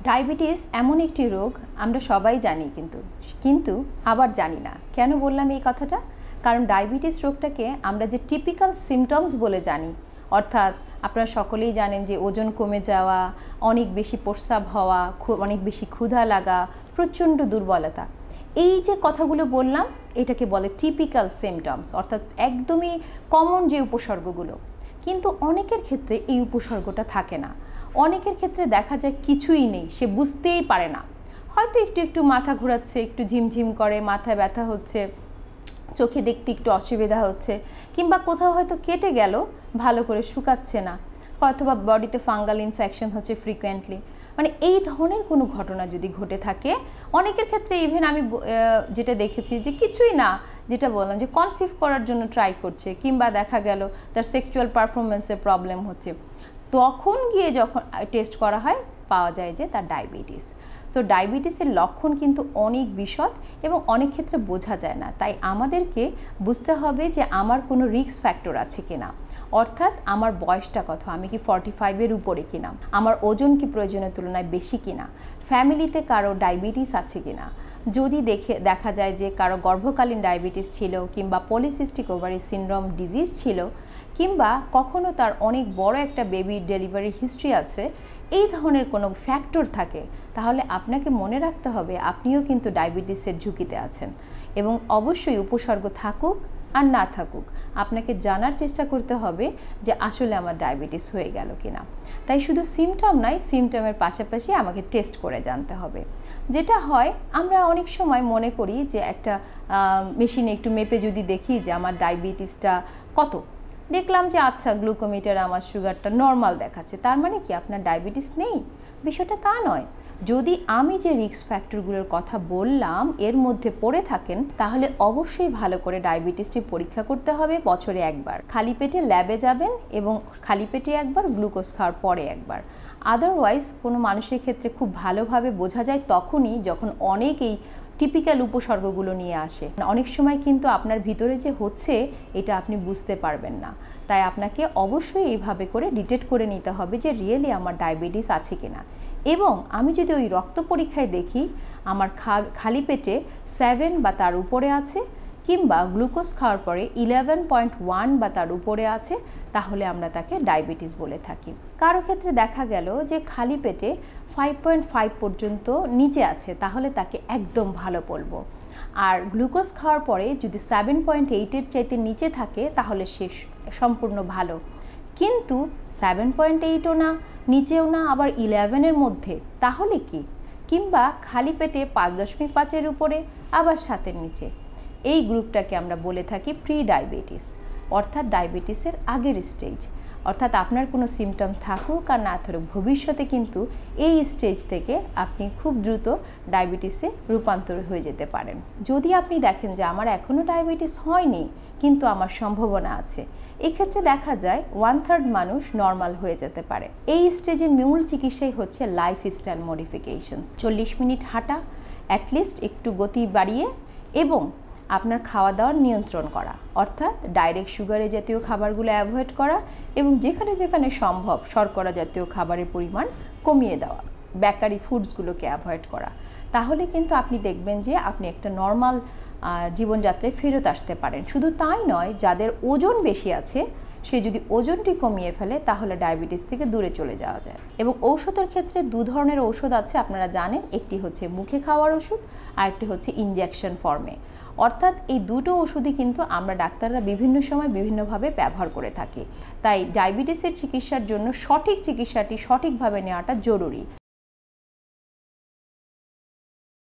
Diabetes এমন একটি রোগ আমরা সবাই জানি, কিন্তু আবার জানি না। কেন বললাম এই কথাটা? কারণ ডায়াবেটিস রোগটাকে আমরা যে টিপিক্যাল সিমটমস বলে জানি, অর্থাৎ আপনারা সকলেই জানেন যে ওজন কমে যাওয়া, অনেক বেশি প্রস্রাব হওয়া, অনেক বেশি ক্ষুধা লাগা, প্রচণ্ড দুর্বলতা, এই যে কথাগুলো বললাম এটাকে বলে টিপিক্যাল সিমটমস, অর্থাৎ একদমই কমন যে উপসর্গগুলো। কিন্তু অনেকের ক্ষেত্রে এই উপসর্গটা থাকে না। অনেকের ক্ষেত্রে দেখা যায় কিছুই নেই, সে বুঝতেই পারে না। হয়তো একটু একটু মাথা ঘোরাচ্ছে, একটু ঝিমঝিম করে, মাথায় ব্যথা হচ্ছে, চোখে দেখতে একটু অসুবিধা হচ্ছে, কিংবা কোথাও হয়তো কেটে গেল, ভালো করে শুকাচ্ছে না, অথবা বডিতে ফাঙ্গাল ইনফেকশন হচ্ছে ফ্রিকোয়েন্টলি। মানে এই ধরনের কোনো ঘটনা যদি ঘটে থাকে, অনেকের ক্ষেত্রে ইভেন আমি যেটা দেখেছি যে কিছুই না, যেটা বললাম যে কনসিভ করার জন্য ট্রাই করছে, কিংবা দেখা গেল তার সেক্সুয়াল পারফরমেন্সের প্রবলেম হচ্ছে, তখন গিয়ে যখন টেস্ট করা হয় পাওয়া যায় যে তার ডায়াবেটিস। সো ডায়াবেটিসের লক্ষণ কিন্তু অনেক বিশদ এবং অনেক ক্ষেত্রে বোঝা যায় না। তাই আমাদেরকে বুঝতে হবে যে আমার কোনো রিস্ক ফ্যাক্টর আছে কিনা, অর্থাৎ আমার বয়সটা কত, আমি কি 45-এর উপরে কিনা, আমার ওজন কি প্রয়োজনের তুলনায় বেশি কিনা, ফ্যামিলিতে কারো ডায়াবেটিস আছে কিনা। যদি দেখা যায় যে কারো গর্ভকালীন ডায়াবেটিস ছিল, কিংবা পলিসিস্টিক ওভারি সিনড্রোম ডিজিজ ছিল, কিংবা কখনো তার অনেক বড় একটা বেবি ডেলিভারি হিস্ট্রি আছে, এই ধরনের কোনো ফ্যাক্টর থাকে, তাহলে আপনাকে মনে রাখতে হবে আপনিও কিন্তু ডায়াবেটিসের ঝুঁকিতে আছেন। এবং অবশ্যই উপসর্গ থাকুক আর না থাকুক, আপনাকে জানার চেষ্টা করতে হবে যে আসলে আমার ডায়াবেটিস হয়ে গেল কিনা। তাই শুধু সিমটম নয়, সিমটমের পাশাপাশি আমাকে টেস্ট করে জানতে হবে। যেটা হয়, আমরা অনেক সময় মনে করি যে একটা মেশিনে একটু মেপে যদি দেখি যে আমার ডায়াবেটিসটা কত, দেখলাম যে আচ্ছা গ্লুকোমিটার আমার সুগারটা নর্মাল দেখাচ্ছে, তার মানে কি আপনার ডায়াবেটিস নেই? বিষয়টা তা নয়। যদি আমি যে রিস্ক ফ্যাক্টরগুলোর কথা বললাম এর মধ্যে পড়ে থাকেন, তাহলে অবশ্যই ভালো করে ডায়াবেটিসটি পরীক্ষা করতে হবে বছরে একবার। খালি পেটে ল্যাবে যাবেন এবং খালি পেটে একবার, গ্লুকোজ খাওয়ার পরে একবার। আদারওয়াইজ কোনো মানুষের ক্ষেত্রে খুব ভালোভাবে বোঝা যায় তখনই যখন অনেক এই টিপিক্যাল উপসর্গগুলো নিয়ে আসে। অনেক সময় কিন্তু আপনার ভিতরে যে হচ্ছে এটা আপনি বুঝতে পারবেন না। তাই আপনাকে অবশ্যই এইভাবে করে ডিটেক্ট করে নিতে হবে যে রিয়েলি আমার ডায়াবেটিস আছে কিনা। এবং আমি যদি ওই রক্ত পরীক্ষায় দেখি আমার খালি পেটে 7 বা তার উপরে আছে, কিংবা গ্লুকোজ খাওয়ার পরে 11.1 বা তার উপরে আছে, তাহলে আমরা তাকে ডায়াবেটিস বলে থাকি। কারো ক্ষেত্রে দেখা গেল যে খালি পেটে 5.5 পর্যন্ত নিচে আছে, তাহলে তাকে একদম ভালো বলবো। আর গ্লুকোজ খাওয়ার পরে যদি 7.8-এর চাইতে নিচে থাকে, তাহলে সে সম্পূর্ণ ভালো। কিন্তু 7.8ও না, নিচেও না, আবার 11-এর মধ্যে, তাহলে কি? কিংবা খালি পেটে 5.5-এর উপরে, আবার 7-এর নিচে, এই গ্রুপটাকে আমরা বলে থাকি প্রি ডায়াবেটিস, অর্থাৎ ডায়াবেটিসের আগের স্টেজ। অর্থাৎ আপনার কোনো সিমটম থাকুক আর না থাকুক, ভবিষ্যতে কিন্তু এই স্টেজ থেকে আপনি খুব দ্রুত ডায়াবেটিসে রূপান্তর হয়ে যেতে পারেন। যদি আপনি দেখেন যে আমার এখনও ডায়াবেটিস হয়নি কিন্তু আমার সম্ভাবনা আছে, এক্ষেত্রে দেখা যায় 1/3 মানুষ নর্মাল হয়ে যেতে পারে। এই স্টেজের মূল চিকিৎসাই হচ্ছে লাইফস্টাইল মডিফিকেশনস। 40 মিনিট হাঁটা, অ্যাটলিস্ট একটু গতি বাড়িয়ে, এবং আপনার খাওয়া দাওয়ার নিয়ন্ত্রণ করা, অর্থাৎ ডাইরেক্ট সুগারে জাতীয় খাবারগুলো অ্যাভয়েড করা, এবং যেখানে যেখানে সম্ভব শর্করা জাতীয় খাবারের পরিমাণ কমিয়ে দেওয়া, বেকারি ফুডসগুলোকে অ্যাভয়েড করা। তাহলে কিন্তু আপনি দেখবেন যে আপনি একটা নর্মাল জীবনযাত্রায় ফেরত আসতে পারেন। শুধু তাই নয়, যাদের ওজন বেশি আছে সে যদি ওজনটি কমিয়ে ফেলে, তাহলে ডায়াবেটিস থেকে দূরে চলে যাওয়া যায়। এবং ঔষধের ক্ষেত্রে 2 ধরনের ঔষধ আছে, আপনারা জানেন। একটি হচ্ছে মুখে খাওয়ার ওষুধ, আর একটি হচ্ছে ইনজেকশন ফর্মে। অর্থাৎ এই দুটো ওষুধই কিন্তু আমরা ডাক্তাররা বিভিন্ন সময় বিভিন্নভাবে ব্যবহার করে থাকি। তাই ডায়াবেটিসের চিকিৎসার জন্য সঠিক চিকিৎসাটি সঠিকভাবে নেওয়াটা জরুরি।